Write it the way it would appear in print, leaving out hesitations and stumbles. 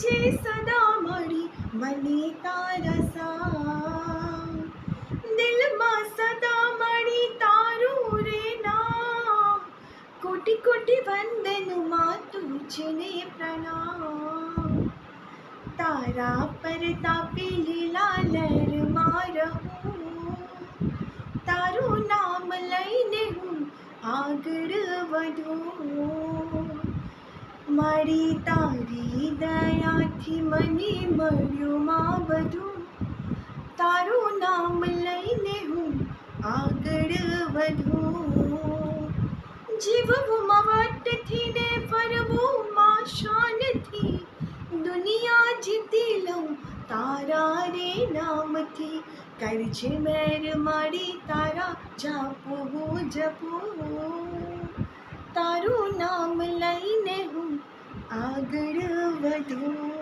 છે સદા મળી મને તારા સામ, દિલમાં સદા મળી તારું રે નામ, કોટી કોટી વંદનમાં તુજને પ્રણામ, તારા પરતાપે લીલા લહેરમાં રહું, તારું નામ લઈને હું આગળ વધું, મારી તારી દયાથી મને મળ્યું માં બધું, તારું નામ લઈને હું આગળ વધું, જીવવું માં વાટથી ને ફરવું માં શાનથી, દુનિયા જીતી લઉં તારા રે નામથી, કરજે મેર મારી તારા જાપું જપું, તારું નામ લઈને હું આગળ વધું.